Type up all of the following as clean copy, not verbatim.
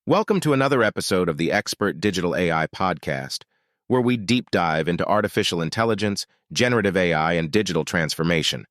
Welcome to another episode of the Expert Digital AI podcast, where we deep dive into artificial intelligence, generative AI, and digital transformation.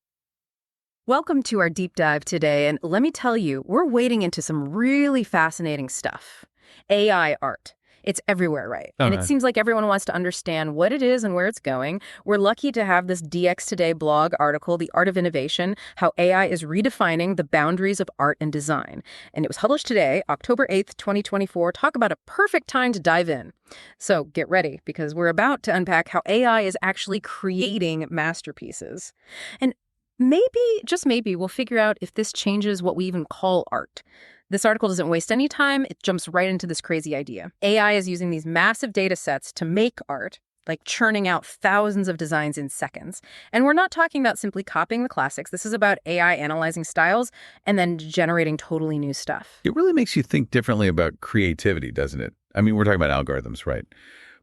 Welcome to our deep dive today, and let me tell you, we're wading into some really fascinating stuff. AI art. It's everywhere, right? And it seems like everyone wants to understand what it is and where it's going. We're lucky to have this DX Today blog article, The Art of Innovation, How AI is Redefining the Boundaries of Art and Design. And it was published today, October 8th, 2024. Talk about a perfect time to dive in. So get ready, because we're about to unpack how AI is actually creating masterpieces. And maybe, just maybe, we'll figure out if this changes what we even call art. This article doesn't waste any time. It jumps right into this crazy idea. AI is using these massive data sets to make art, like churning out thousands of designs in seconds. And we're not talking about simply copying the classics. This is about AI analyzing styles and then generating totally new stuff. It really makes you think differently about creativity, doesn't it? I mean, we're talking about algorithms, right?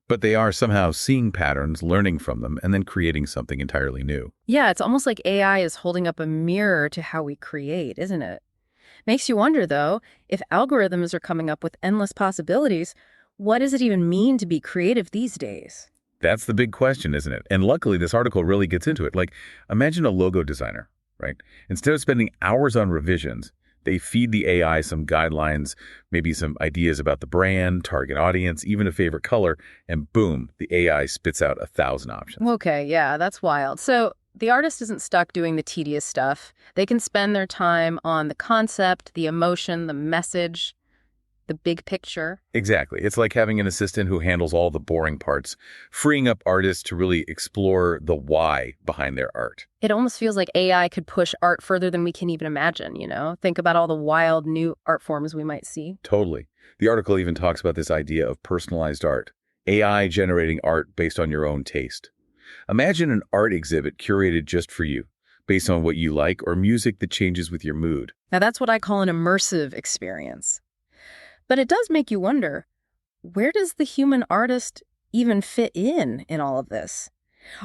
But they are somehow seeing patterns, learning from them, and then creating something entirely new. Yeah, it's almost like AI is holding up a mirror to how we create, isn't it? Makes you wonder, though, if algorithms are coming up with endless possibilities, what does it even mean to be creative these days? That's the big question, isn't it? And luckily, this article really gets into it. Like, imagine a logo designer, right? Instead of spending hours on revisions, they feed the AI some guidelines, maybe some ideas about the brand, target audience, even a favorite color, and boom, the AI spits out 1,000 options. Okay, yeah, that's wild. So the artist isn't stuck doing the tedious stuff. They can spend their time on the concept, the emotion, the message, the big picture. Exactly. It's like having an assistant who handles all the boring parts, freeing up artists to really explore the why behind their art. It almost feels like AI could push art further than we can even imagine, you know? Think about all the wild new art forms we might see. Totally. The article even talks about this idea of personalized art, AI generating art based on your own taste. Imagine an art exhibit curated just for you, based on what you like, or music that changes with your mood. Now that's what I call an immersive experience. But it does make you wonder, where does the human artist even fit in all of this?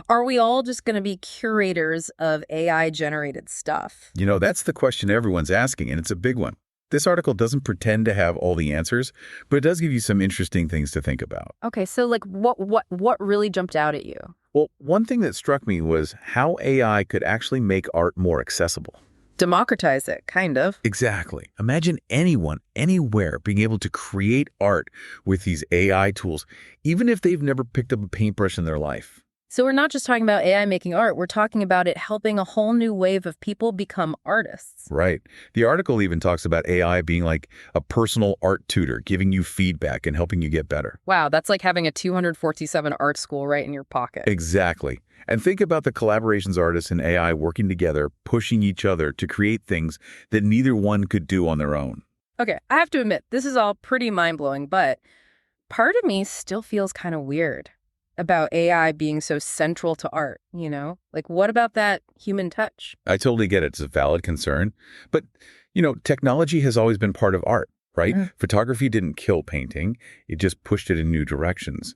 Are we all just going to be curators of AI-generated stuff? You know, that's the question everyone's asking, and it's a big one. This article doesn't pretend to have all the answers, but it does give you some interesting things to think about. Okay, so like what really jumped out at you? Well, one thing that struck me was how AI could actually make art more accessible. Democratize it, kind of. Exactly. Imagine anyone, anywhere, being able to create art with these AI tools, even if they've never picked up a paintbrush in their life. So we're not just talking about AI making art, we're talking about it helping a whole new wave of people become artists. Right. The article even talks about AI being like a personal art tutor, giving you feedback and helping you get better. Wow, that's like having a 247 art school right in your pocket. Exactly. And think about the collaborations artists and AI working together, pushing each other to create things that neither one could do on their own. Okay, I have to admit, this is all pretty mind-blowing, but part of me still feels kind of weird about AI being so central to art, you know? Like, what about that human touch? I totally get it. It's a valid concern. But, you know, technology has always been part of art, right? Photography didn't kill painting. It just pushed it in new directions.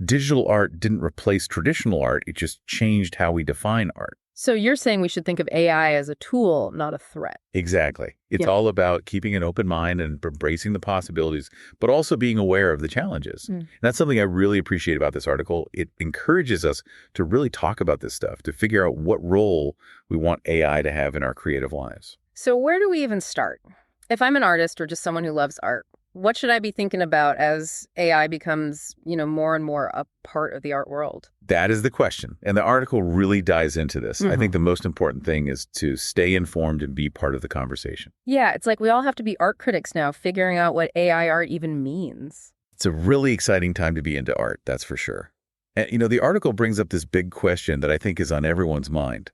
Digital art didn't replace traditional art. It just changed how we define art. So you're saying we should think of AI as a tool, not a threat. Exactly. It's all about keeping an open mind and embracing the possibilities, but also being aware of the challenges. And that's something I really appreciate about this article. It encourages us to really talk about this stuff, to figure out what role we want AI to have in our creative lives. So where do we even start? If I'm an artist or just someone who loves art, what should I be thinking about as AI becomes, more and more a part of the art world? That is the question. And the article really dives into this. I think the most important thing is to stay informed and be part of the conversation. Yeah, it's like we all have to be art critics now, figuring out what AI art even means. It's a really exciting time to be into art, that's for sure. And, the article brings up this big question that I think is on everyone's mind.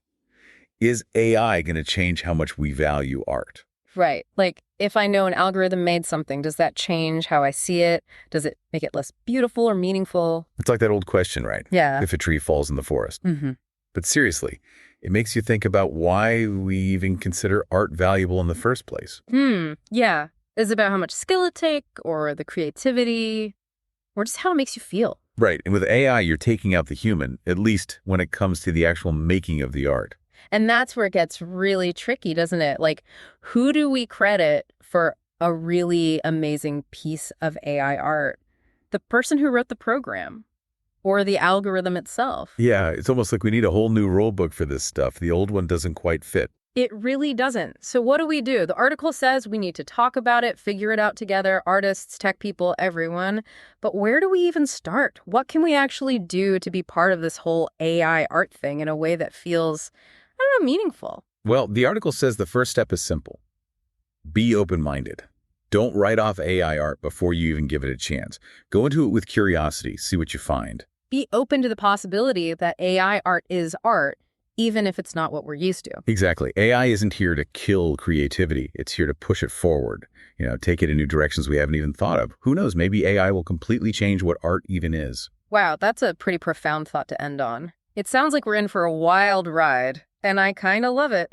Is AI going to change how much we value art? Right. Like, if I know an algorithm made something, does that change how I see it? Does it make it less beautiful or meaningful? It's like that old question, right? Yeah. If a tree falls in the forest. But seriously, it makes you think about why we even consider art valuable in the first place. Yeah. Is it about how much skill it takes, or the creativity, or just how it makes you feel? Right. And with AI, you're taking out the human, at least when it comes to the actual making of the art. And that's where it gets really tricky, doesn't it? Like, who do we credit for a really amazing piece of AI art? The person who wrote the program or the algorithm itself? Yeah, it's almost like we need a whole new rule book for this stuff. The old one doesn't quite fit. It really doesn't. So what do we do? The article says we need to talk about it, figure it out together, artists, tech people, everyone. But where do we even start? What can we actually do to be part of this whole AI art thing in a way that feels, I don't know, meaningful? Well, the article says the first step is simple. Be open-minded. Don't write off AI art before you even give it a chance. Go into it with curiosity, see what you find. Be open to the possibility that AI art is art, even if it's not what we're used to. Exactly. AI isn't here to kill creativity. It's here to push it forward, take it in new directions we haven't even thought of. Who knows, maybe AI will completely change what art even is. Wow, that's a pretty profound thought to end on. It sounds like we're in for a wild ride, and I kind of love it.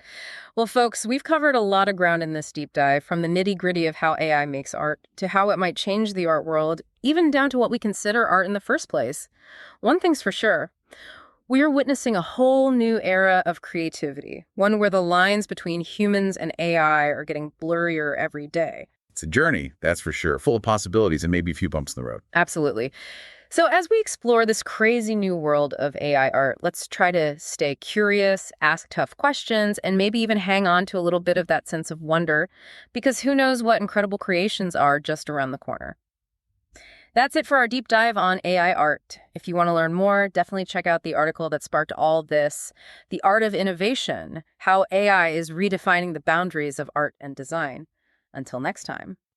Well, folks, we've covered a lot of ground in this deep dive, from the nitty-gritty of how AI makes art to how it might change the art world, even down to what we consider art in the first place. One thing's for sure. We are witnessing a whole new era of creativity, one where the lines between humans and AI are getting blurrier every day. It's a journey, that's for sure, full of possibilities and maybe a few bumps in the road. Absolutely. So as we explore this crazy new world of AI art, let's try to stay curious, ask tough questions, and maybe even hang on to a little bit of that sense of wonder, because who knows what incredible creations are just around the corner. That's it for our deep dive on AI art. If you want to learn more, definitely check out the article that sparked all this, The Art of Innovation, How AI is Redefining the Boundaries of Art and Design. Until next time.